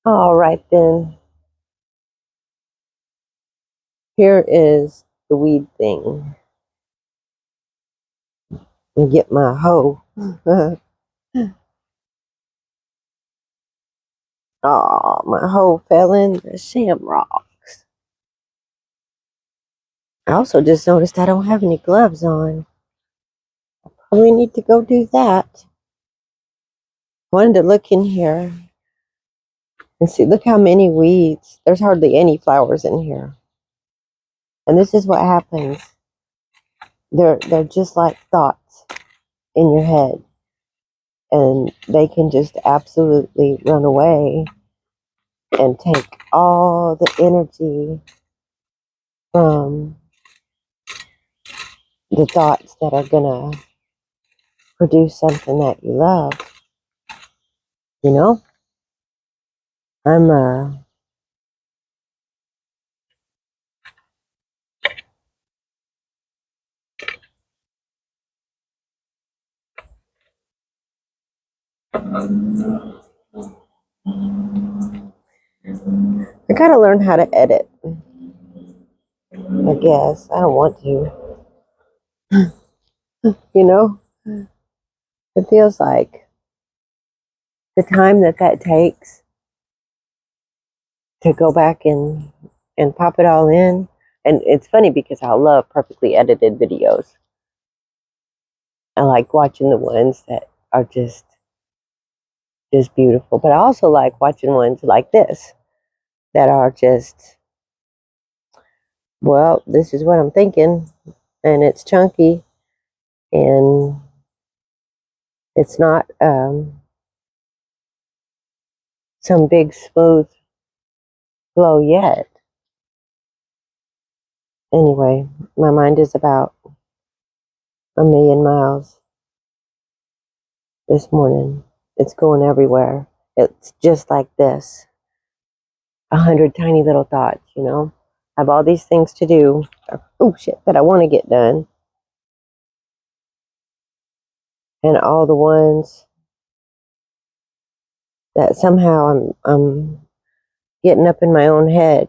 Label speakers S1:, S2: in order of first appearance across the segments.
S1: All right, then. Here is the weed thing. And get my hoe. Oh, my hoe fell in the shamrocks. I also just noticed I don't have any gloves on. Probably need to go do that. Wanted to look in here and see. Look how many weeds. There's hardly any flowers in here. And this is what happens. They're just like thoughts in your head. And they can just absolutely run away and take all the energy from the thoughts that are gonna produce something that you love. You know, I'm I gotta learn how to edit. I guess I don't want to. You know, it feels like the time that takes to go back and pop it all in. And it's funny because I love perfectly edited videos. I like watching the ones that are just beautiful. But I also like watching ones like this that are just, well, this is what I'm thinking, and it's chunky, and it's not some big smooth flow yet. Anyway, my mind is about a million miles this morning. It's going everywhere. It's just like this. 100 tiny little thoughts, you know. I have all these things to do. Oh shit, that I want to get done. And all the ones that somehow I'm getting up in my own head.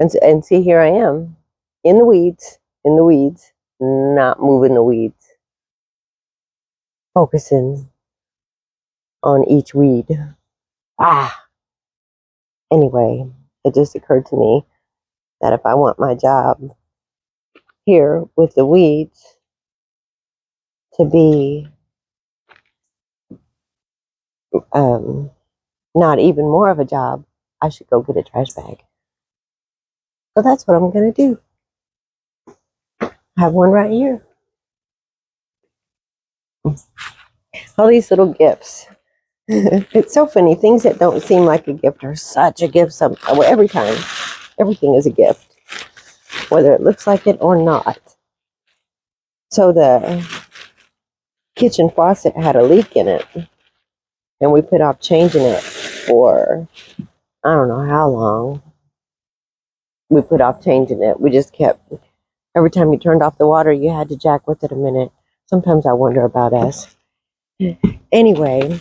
S1: And see, here I am in the weeds, not moving the weeds, focusing on each weed. Ah, anyway, it just occurred to me that if I want my job here with the weeds to be um, not even more of a job, I should go get a trash bag. So that's what I'm going to do. I have one right here. All these little gifts. It's so funny. Things that don't seem like a gift are such a gift. Well, every time, everything is a gift, whether it looks like it or not. So the kitchen faucet had a leak in it, and we put off changing it for I don't know how long. We put off changing it. We just kept, every time you turned off the water, you had to jack with it a minute. Sometimes I wonder about us. Anyway,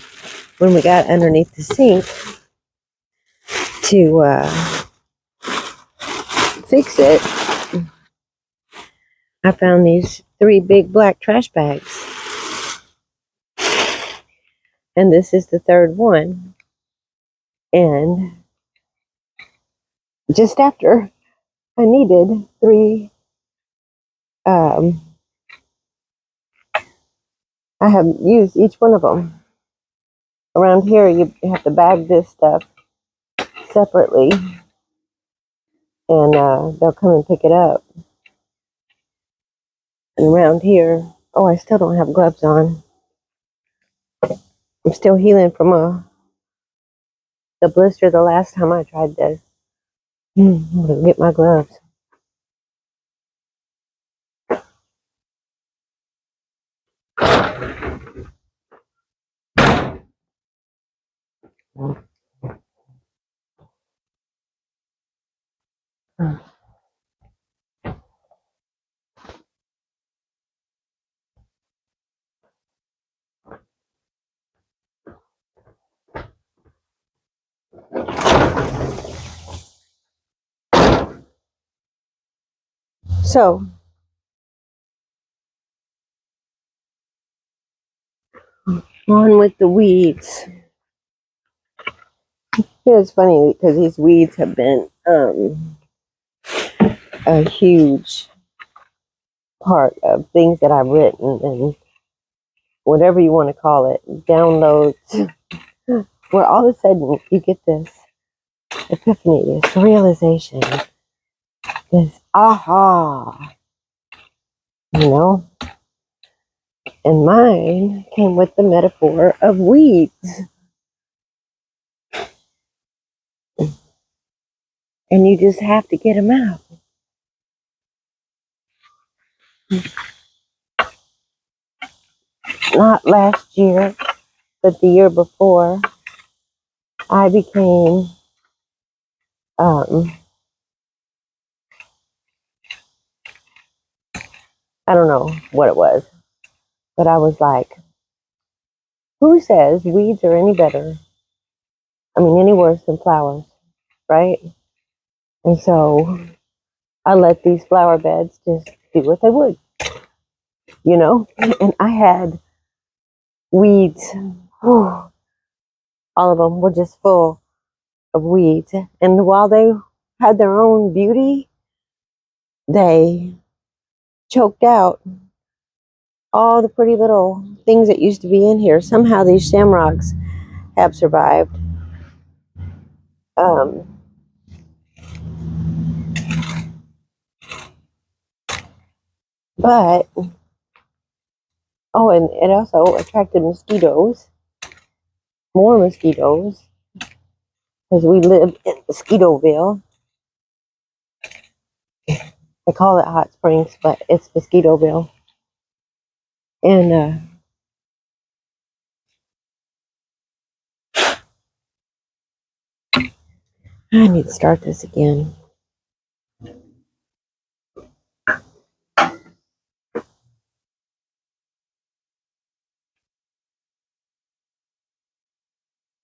S1: when we got underneath the sink to fix it, I found these 3 big black trash bags. And this is the third one. And just after I needed 3, I have used each one of them. Around here, you have to bag this stuff separately, and they'll come and pick it up. And around here, oh, I still don't have gloves on. I'm still healing from the blister the last time I tried this. I'm gonna get my gloves. So, on with the weeds. It's funny because these weeds have been a huge part of things that I've written and whatever you want to call it, downloads, where all of a sudden you get this epiphany, this realization, this aha, you know? And mine came with the metaphor of weeds. And you just have to get them out. Not last year, but the year before, I became, I don't know what it was, but I was like, who says weeds are any better? I mean, any worse than flowers, right? And so I let these flower beds just do what they would, you know? And I had weeds. Whew, all of them were just full of weeds. And while they had their own beauty, they choked out all the pretty little things that used to be in here. Somehow these shamrocks have survived. Um, but, oh, and it also attracted mosquitoes, more mosquitoes, because we live in Mosquitoville. They call it Hot Springs, but it's Mosquitoville. And I need to start this again.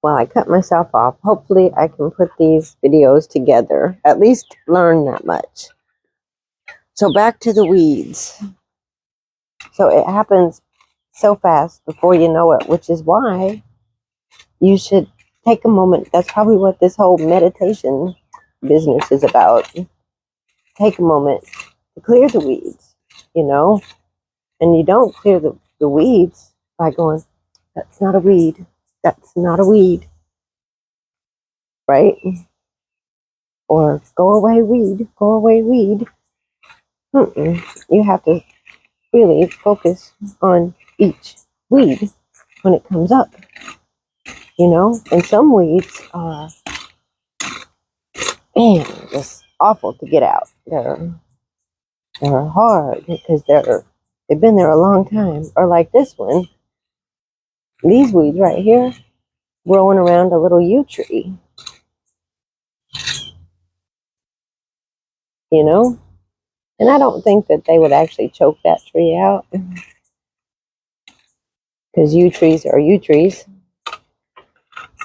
S1: Well, I cut myself off. Hopefully I can put these videos together, at least learn that much. So back to the weeds. So it happens so fast before you know it, which is why you should take a moment. That's probably what this whole meditation business is about. Take a moment to clear the weeds, you know? And you don't clear the weeds by going, that's not a weed. That's not a weed. Right? Or go away, weed. Go away, weed. You have to really focus on each weed when it comes up, you know? And some weeds are, man, just awful to get out. They're hard because they've been there a long time. Or like this one, these weeds right here, growing around a little yew tree, you know? And I don't think that they would actually choke that tree out because yew trees are yew trees.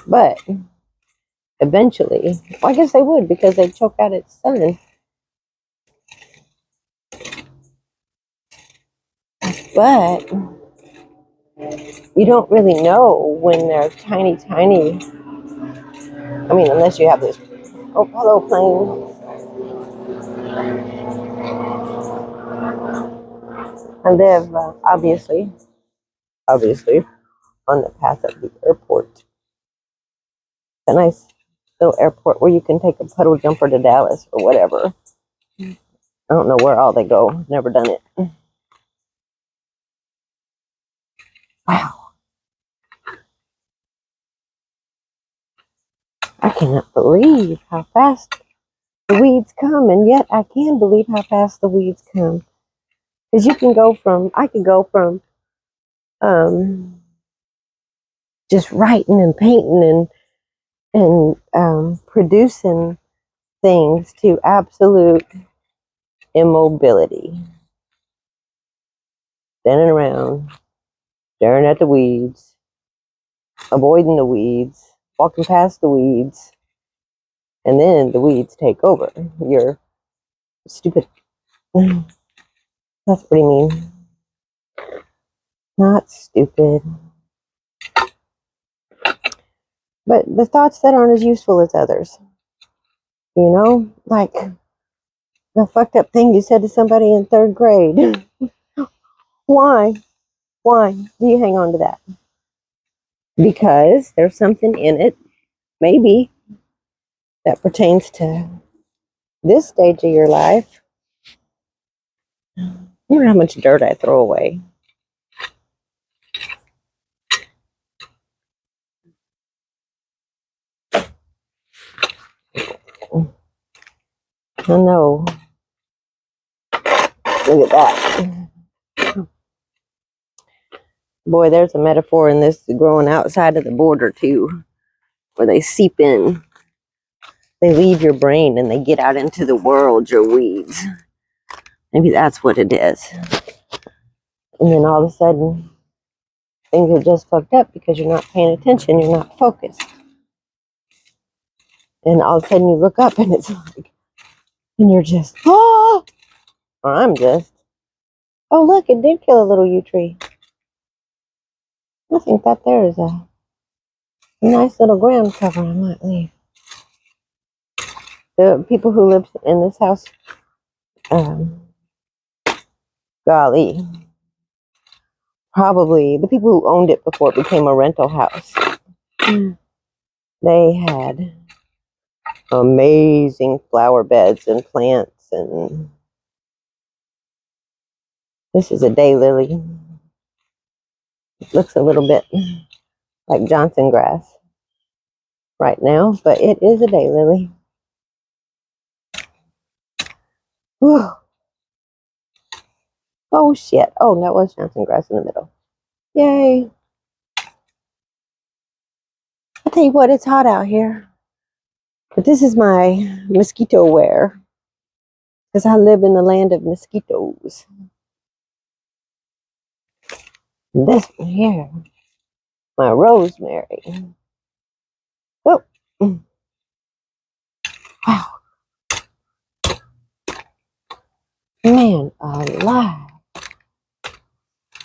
S1: But eventually, well, I guess they would because they choke out its son. But you don't really know when they're tiny, tiny. I mean, unless you have this, oh, hello, plane. I live, obviously, on the path of the airport. A nice little airport where you can take a puddle jumper to Dallas or whatever. I don't know where all they go. Never done it. Wow. I cannot believe how fast the weeds come, and yet I can believe how fast the weeds come. Because I could go from just writing and painting and producing things to absolute immobility. Standing around, staring at the weeds, avoiding the weeds, walking past the weeds, and then the weeds take over. Your stupid That's pretty mean. Not stupid. But the thoughts that aren't as useful as others. You know? Like the fucked up thing you said to somebody in 3rd grade. Why? Why do you hang on to that? Because there's something in it, maybe, that pertains to this stage of your life. I wonder how much dirt I throw away. I know. Look at that. Boy, there's a metaphor in this growing outside of the border too, where they seep in. They leave your brain and they get out into the world, your weeds. Maybe that's what it is. And then all of a sudden, things are just fucked up because you're not paying attention, you're not focused. And all of a sudden you look up and it's like, and you're just, oh! Or I'm just, oh look, it did kill a little yew tree. I think that there is a nice little ground cover I might leave. The people who live in this house, golly, probably the people who owned it before it became a rental house. They had amazing flower beds and plants, and this is a daylily. It looks a little bit like Johnson grass right now, but it is a daylily. Whew. Oh shit. Oh, that was Johnson grass in the middle. Yay. I tell you what, it's hot out here. But this is my mosquito wear, because I live in the land of mosquitoes. And this one here, my rosemary. Oh. Wow. Man alive.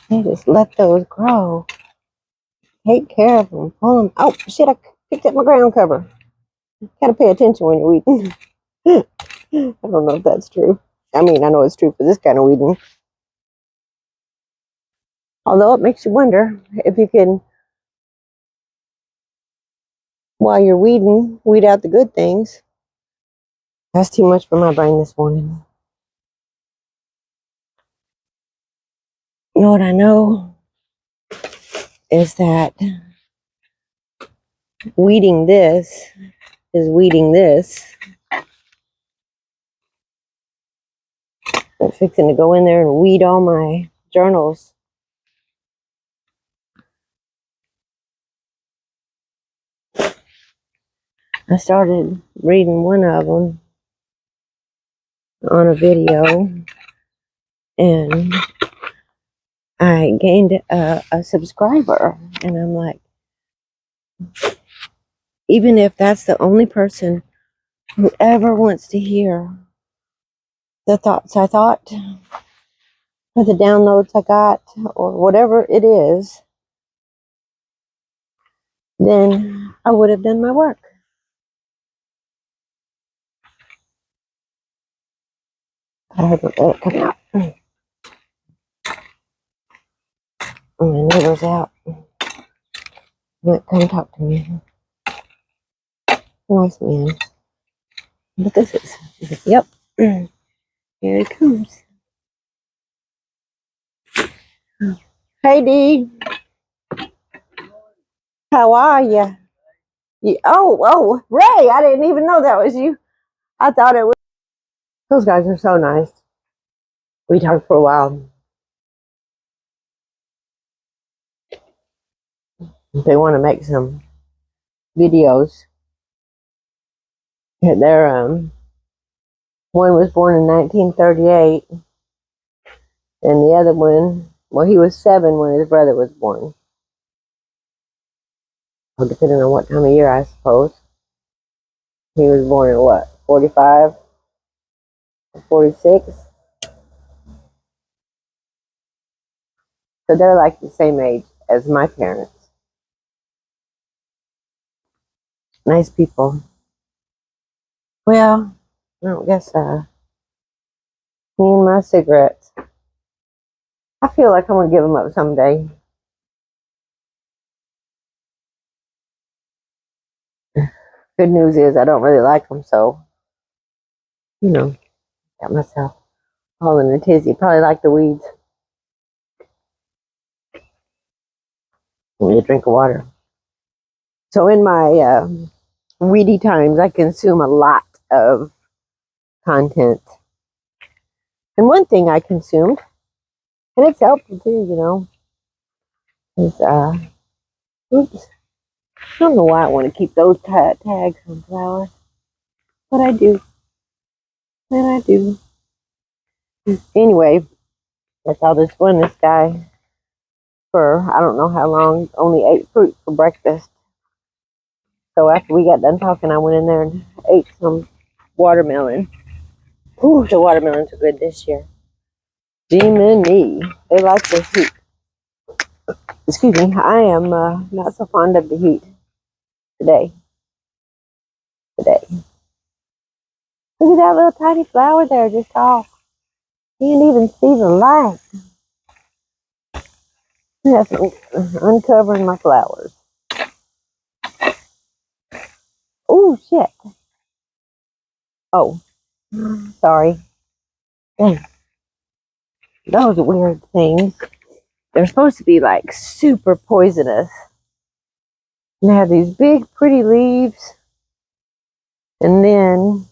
S1: They just let those grow. Take care of them. Pull them. Oh, shit, I picked up my ground cover. Gotta pay attention when you're weeding. I don't know if that's true. I mean, I know it's true for this kind of weeding. Although it makes you wonder if you can, while you're weeding, weed out the good things. That's too much for my brain this morning. You know what I know is that weeding this is weeding this. I'm fixing to go in there and weed all my journals. I started reading one of them on a video, and I gained a subscriber, and I'm like, even if that's the only person who ever wants to hear the thoughts I thought, or the downloads I got, or whatever it is, then I would have done my work. I heard it come out. My neighbor's out. Went, come talk to me. Nice man. But this is, yep. Here he comes. Hey, Dee. How are you? Oh, Ray, I didn't even know that was you. I thought it was. Those guys are so nice. We talked for a while. They want to make some videos. They're, one was born in 1938, and the other one, well, he was 7 when his brother was born. Well, depending on what time of year, I suppose. He was born in what, 45? 46? So they're like the same age as my parents. Nice people. Well, I don't guess me and my cigarettes. I feel like I'm gonna give them up someday. Good news is I don't really like them, so got myself all in a tizzy. Probably like the weeds. Give me a drink of water. So in my weedy times, I consume a lot of content. And one thing I consumed, and it's helpful too, is oops. I don't know why I want to keep those tags on flowers, but I do. And I do. Anyway, I saw this guy for I don't know how long, only ate fruit for breakfast. So after we got done talking, I went in there and ate some watermelon. Ooh, the watermelons are good this year. Jiminy, they like the heat. Excuse me, I am not so fond of the heat today. Look at that little tiny flower there, just off. You can't even see the light. Yes, uncovering my flowers. Oh, shit. Oh, sorry. Dang. Those weird things. They're supposed to be like super poisonous. And they have these big, pretty leaves. And then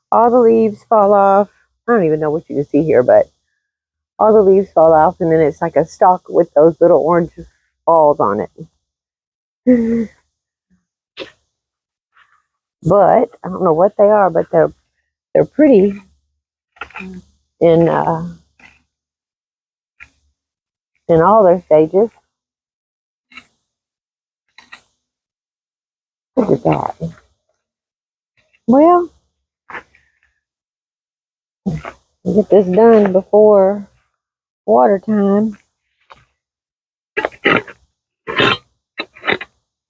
S1: all the leaves fall off. I don't even know what you can see here, but all the leaves fall off. And then it's like a stalk with those little orange balls on it. But I don't know what they are, but they're pretty in all their stages. Look at that. Well, get this done before water time.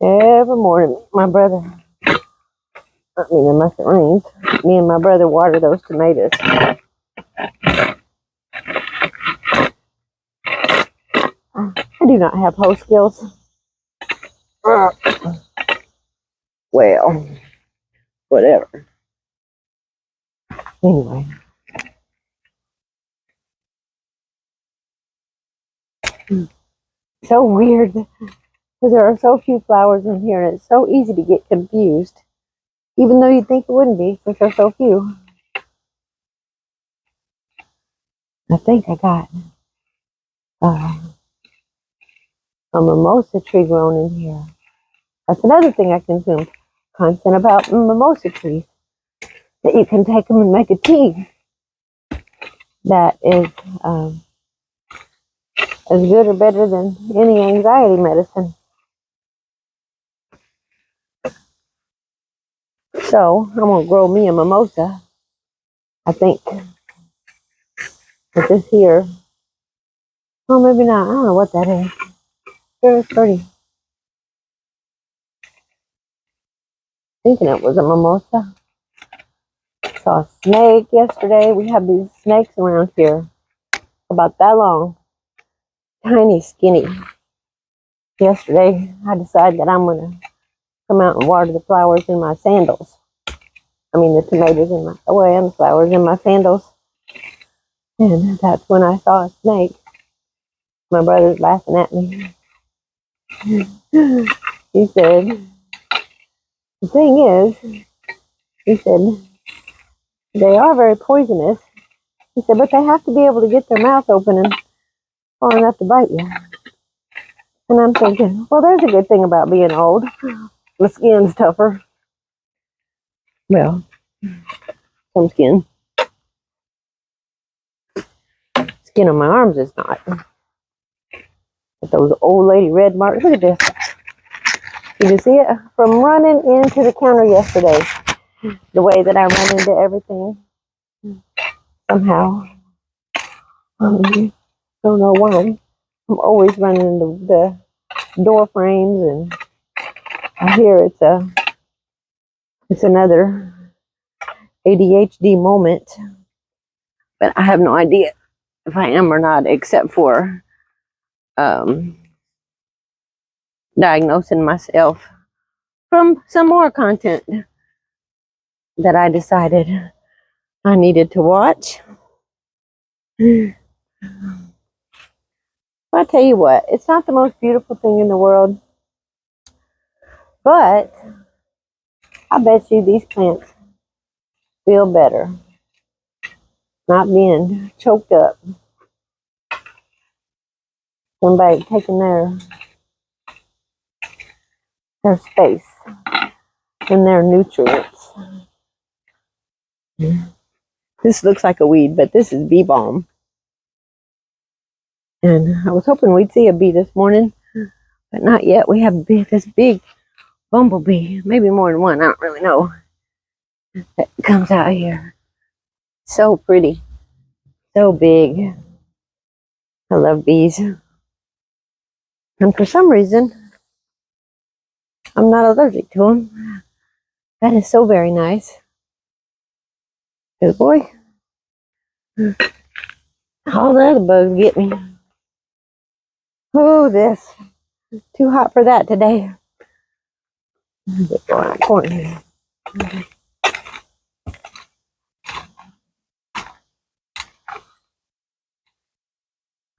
S1: Every morning, unless it rains, me and my brother water those tomatoes. I do not have hoe skills. Well, whatever. Anyway. So weird because there are so few flowers in here and it's so easy to get confused. Even though you'd think it wouldn't be because there's so few. I think I got a mimosa tree grown in here. That's another thing I consumed. Content about mimosa trees. That you can take them and make a tea that is as good or better than any anxiety medicine. So I'm going to grow me a mimosa. I think with this here. Oh, maybe not. I don't know what that is. Very pretty. Thinking it was a mimosa. Saw a snake yesterday. We have these snakes around here about that long. Tiny, skinny. Yesterday, I decided that I'm going to come out and water the flowers in my sandals. The tomatoes in and the flowers in my sandals. And that's when I saw a snake. My brother's laughing at me. He said, the thing is, he said, they are very poisonous. He said, but they have to be able to get their mouth open and far enough to bite you. And I'm thinking, well, there's a good thing about being old. My skin's tougher. Well, some skin. Skin on my arms is not. But those old lady red marks, look at this. You can see it from running into the counter yesterday. The way that I run into everything. Somehow. Don't know why. I'm always running into the door frames, and I hear it's another ADHD moment, but I have no idea if I am or not, except for diagnosing myself from some more content that I decided I needed to watch. I tell you what, it's not the most beautiful thing in the world, but I bet you these plants feel better not being choked up. Somebody taking their space and their nutrients. This looks like a weed, but this is bee balm. And I was hoping we'd see a bee this morning, but not yet. We have this big bumblebee, maybe more than one, I don't really know, that comes out here. So pretty, so big. I love bees. And for some reason, I'm not allergic to them. That is so very nice. Good boy. All the other bugs get me. Oh, this. Too hot for that today. Get around the corner here.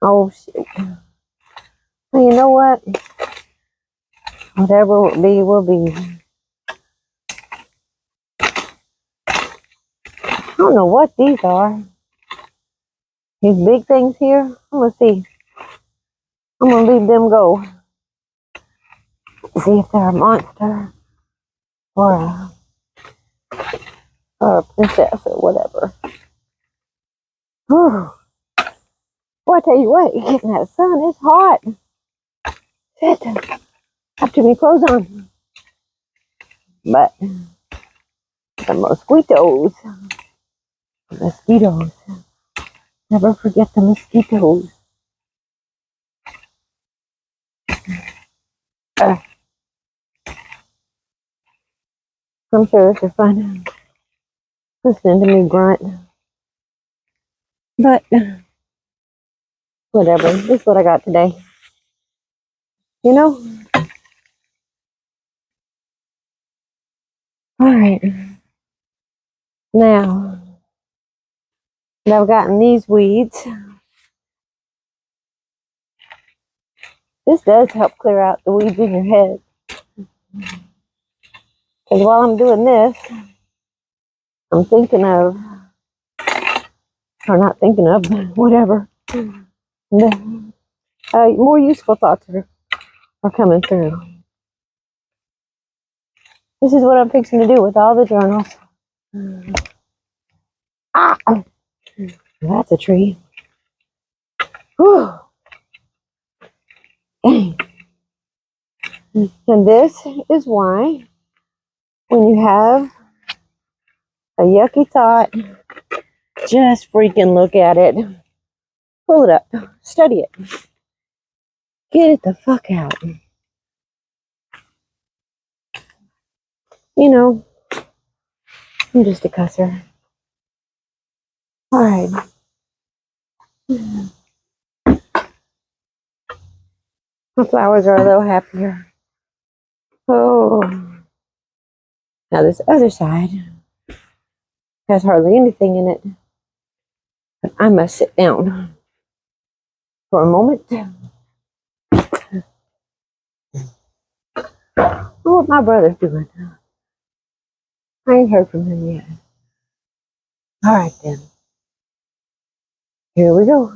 S1: Oh, shit. Well, you know what? Whatever will be, will be. I don't know what these are. These big things here. I'm going to see. I'm going to leave them go. See if they're a monster or a princess or whatever. Whew. Boy, I tell you what, you're getting that sun. It's hot. Shit. Have too many clothes on. But the mosquitoes. Mosquitoes. Never forget the mosquitoes. I'm sure this is fun. Listening to me grunt. But whatever. This is what I got today. You know? Alright. Now that I've gotten these weeds, this does help clear out the weeds in your head. Because while I'm doing this, I'm thinking of, or not thinking of, whatever. The more useful thoughts are coming through. This is what I'm fixing to do with all the journals. Ah! That's a tree. Whew. And this is why when you have a yucky thought, just freaking look at it. Pull it up. Study it. Get it the fuck out. You know, I'm just a cusser. Alright. My flowers are a little happier. Oh. Now this other side has hardly anything in it. But I must sit down for a moment. Oh, what my brother's doing. I ain't heard from him yet. Alright then. Here we go.